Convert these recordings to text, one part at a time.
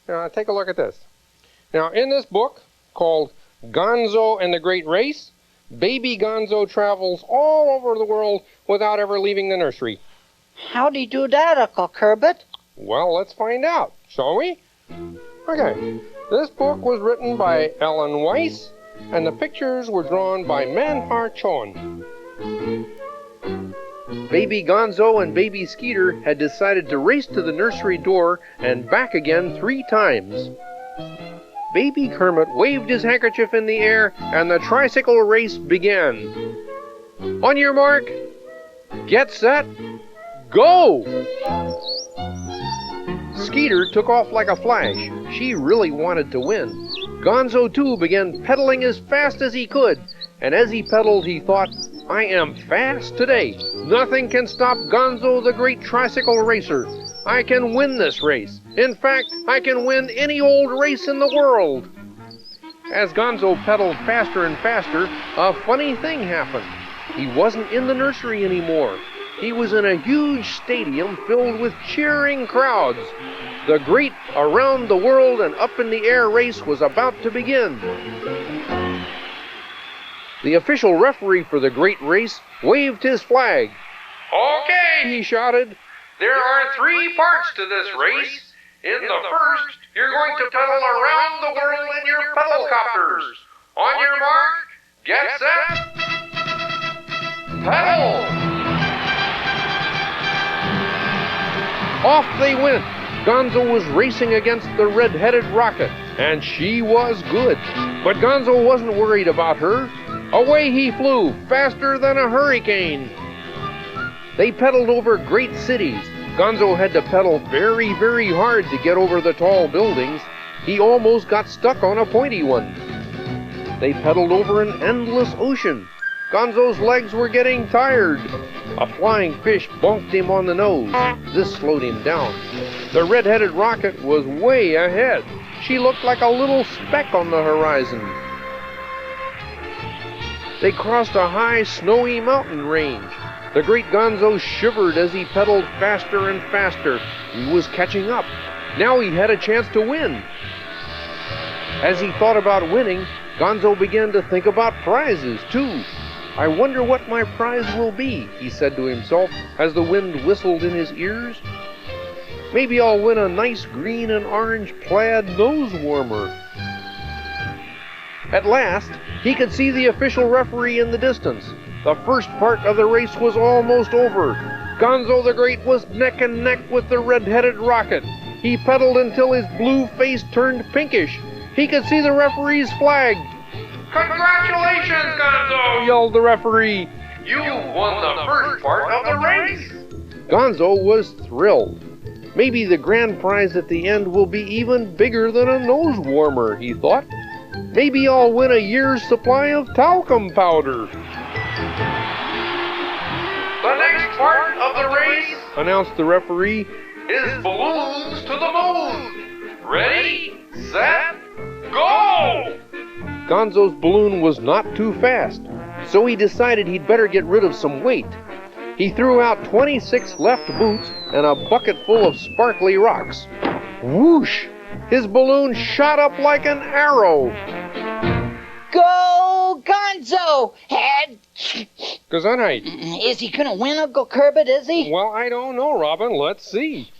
take a look at this. Now, in this book called Gonzo and the Great Race, baby Gonzo travels all over the world without ever leaving the nursery. How'd he do that, Uncle Kerbit? Well, let's find out, shall we? Okay, this book was written by Ellen Weiss, and the pictures were drawn by Manhar Chon. Baby Gonzo and baby Skeeter had decided to race to the nursery door and back again 3 times. Baby Kermit waved his handkerchief in the air, and the tricycle race began. On your mark, get set, go! Skeeter took off like a flash. She really wanted to win. Gonzo, too, began pedaling as fast as he could, and as he pedaled, he thought, I am fast today. Nothing can stop Gonzo, the great tricycle racer. I can win this race. In fact, I can win any old race in the world. As Gonzo pedaled faster and faster, a funny thing happened. He wasn't in the nursery anymore. He was in a huge stadium filled with cheering crowds. The great around the world and up in the air race was about to begin. The official referee for the great race waved his flag. Okay, he shouted. There are 3 parts to this race. In the first, you're going to pedal around the world in your pedal-copters. On your mark, get set, pedal! Off they went. Gonzo was racing against the red-headed rocket, and she was good. But Gonzo wasn't worried about her. Away he flew, faster than a hurricane. They pedaled over great cities. Gonzo had to pedal very, very hard to get over the tall buildings. He almost got stuck on a pointy one. They pedaled over an endless ocean. Gonzo's legs were getting tired. A flying fish bonked him on the nose. This slowed him down. The red-headed rocket was way ahead. She looked like a little speck on the horizon. They crossed a high, snowy mountain range. The great Gonzo shivered as he pedaled faster and faster. He was catching up. Now he had a chance to win. As he thought about winning, Gonzo began to think about prizes, too. I wonder what my prize will be, he said to himself as the wind whistled in his ears. Maybe I'll win a nice green and orange plaid nose warmer. At last, he could see the official referee in the distance. The first part of the race was almost over. Gonzo the Great was neck and neck with the red-headed rocket. He pedaled until his blue face turned pinkish. He could see the referee's flag. Congratulations, Gonzo, yelled the referee. You won the first part of the race. Gonzo was thrilled. Maybe the grand prize at the end will be even bigger than a nose warmer, he thought. Maybe I'll win a year's supply of talcum powder. The next part of the race, announced the referee, is balloons to the moon. Ready, set, go! Gonzo's balloon was not too fast, so he decided he'd better get rid of some weight. He threw out 26 left boots and a bucket full of sparkly rocks. Whoosh! His balloon shot up like an arrow. Go, Gonzo! Gesundheit. Is he gonna win, Uncle Kerbit, is he? Well, I don't know, Robin. Let's see.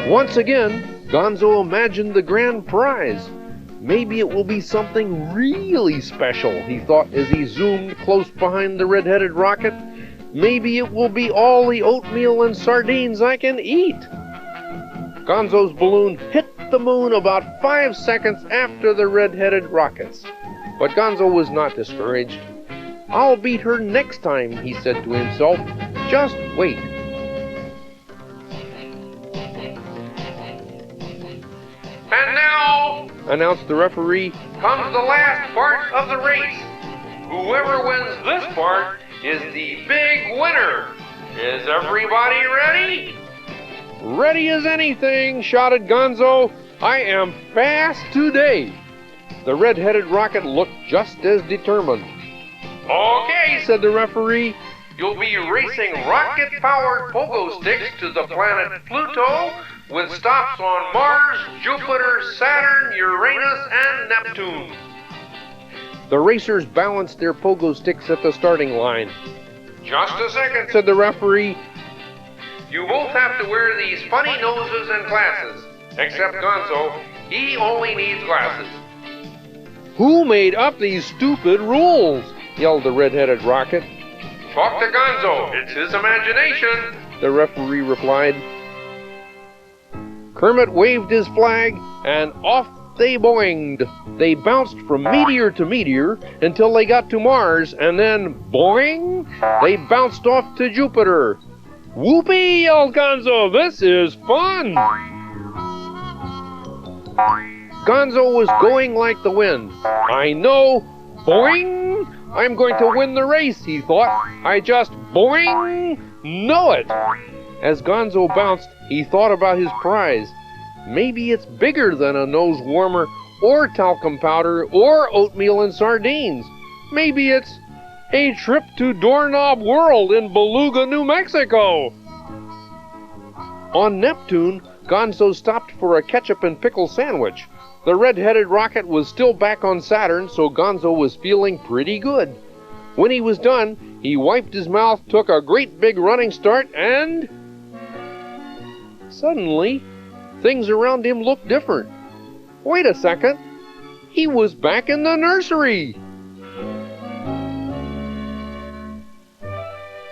Once again, Gonzo imagined the grand prize. Maybe it will be something really special, he thought as he zoomed close behind the red-headed rocket. Maybe it will be all the oatmeal and sardines I can eat. Gonzo's balloon hit the moon about 5 seconds after the red-headed rockets. But Gonzo was not discouraged. I'll beat her next time, he said to himself. Just wait. And now, announced the referee, comes the last part of the race. Whoever wins this part is the big winner. Is everybody ready? Ready as anything, shouted Gonzo. I am fast today. The red-headed rocket looked just as determined. Okay, said the referee. You'll be racing rocket-powered pogo sticks to the planet Pluto with stops on Mars, Jupiter, Saturn, Uranus, and Neptune. The racers balanced their pogo sticks at the starting line. "Just a second," said the referee. "You both have to wear these funny noses and glasses, except Gonzo. He only needs glasses." "Who made up these stupid rules?" yelled the red-headed rocket. "Talk to Gonzo. It's his imagination," the referee replied. Kermit waved his flag, and off they boinged. They bounced from meteor to meteor until they got to Mars, and then, boing, they bounced off to Jupiter. "Whoopee!" yelled Gonzo. "This is fun!" Gonzo was going like the wind. "I know, boing! I'm going to win the race," he thought. "I just, boing, know it." As Gonzo bounced, he thought about his prize. Maybe it's bigger than a nose warmer, or talcum powder, or oatmeal and sardines. Maybe it's a trip to Doorknob World in Beluga, New Mexico. On Neptune, Gonzo stopped for a ketchup and pickle sandwich. The red-headed rocket was still back on Saturn, so Gonzo was feeling pretty good. When he was done, he wiped his mouth, took a great big running start, and suddenly, things around him looked different. Wait a second. He was back in the nursery.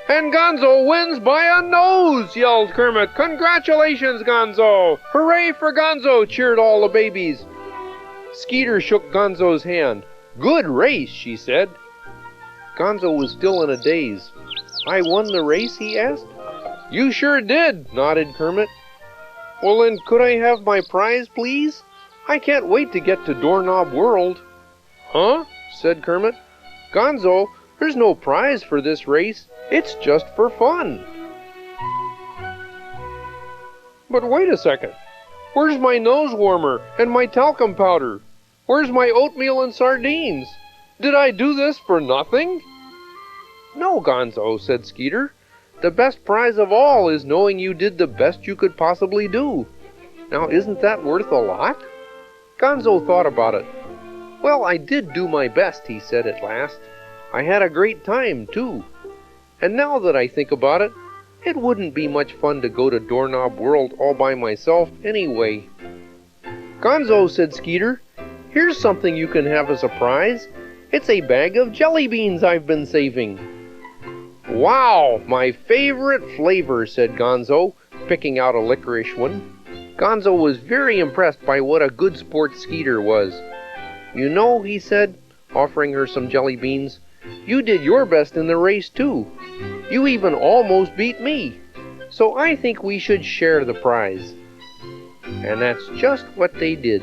"And Gonzo wins by a nose!" yelled Kermit. "Congratulations, Gonzo!" "Hooray for Gonzo!" cheered all the babies. Skeeter shook Gonzo's hand. "Good race," she said. Gonzo was still in a daze. "I won the race?" he asked. "You sure did," nodded Kermit. "Well then, could I have my prize, please? I can't wait to get to Doorknob World." "Huh?" said Kermit. "Gonzo, there's no prize for this race. It's just for fun." "But wait a second. Where's my nose warmer and my talcum powder? Where's my oatmeal and sardines? Did I do this for nothing?" "No, Gonzo," said Skeeter. "The best prize of all is knowing you did the best you could possibly do. Now, isn't that worth a lot?" Gonzo thought about it. "Well, I did do my best," he said at last. "I had a great time, too. And now that I think about it, it wouldn't be much fun to go to Doorknob World all by myself anyway." "Gonzo," said Skeeter, "here's something you can have as a prize. It's a bag of jelly beans I've been saving." "Wow, my favorite flavor," said Gonzo, picking out a licorice one. Gonzo was very impressed by what a good sport Skeeter was. "You know," he said, offering her some jelly beans, "you did your best in the race, too. You even almost beat me. So I think we should share the prize." And that's just what they did.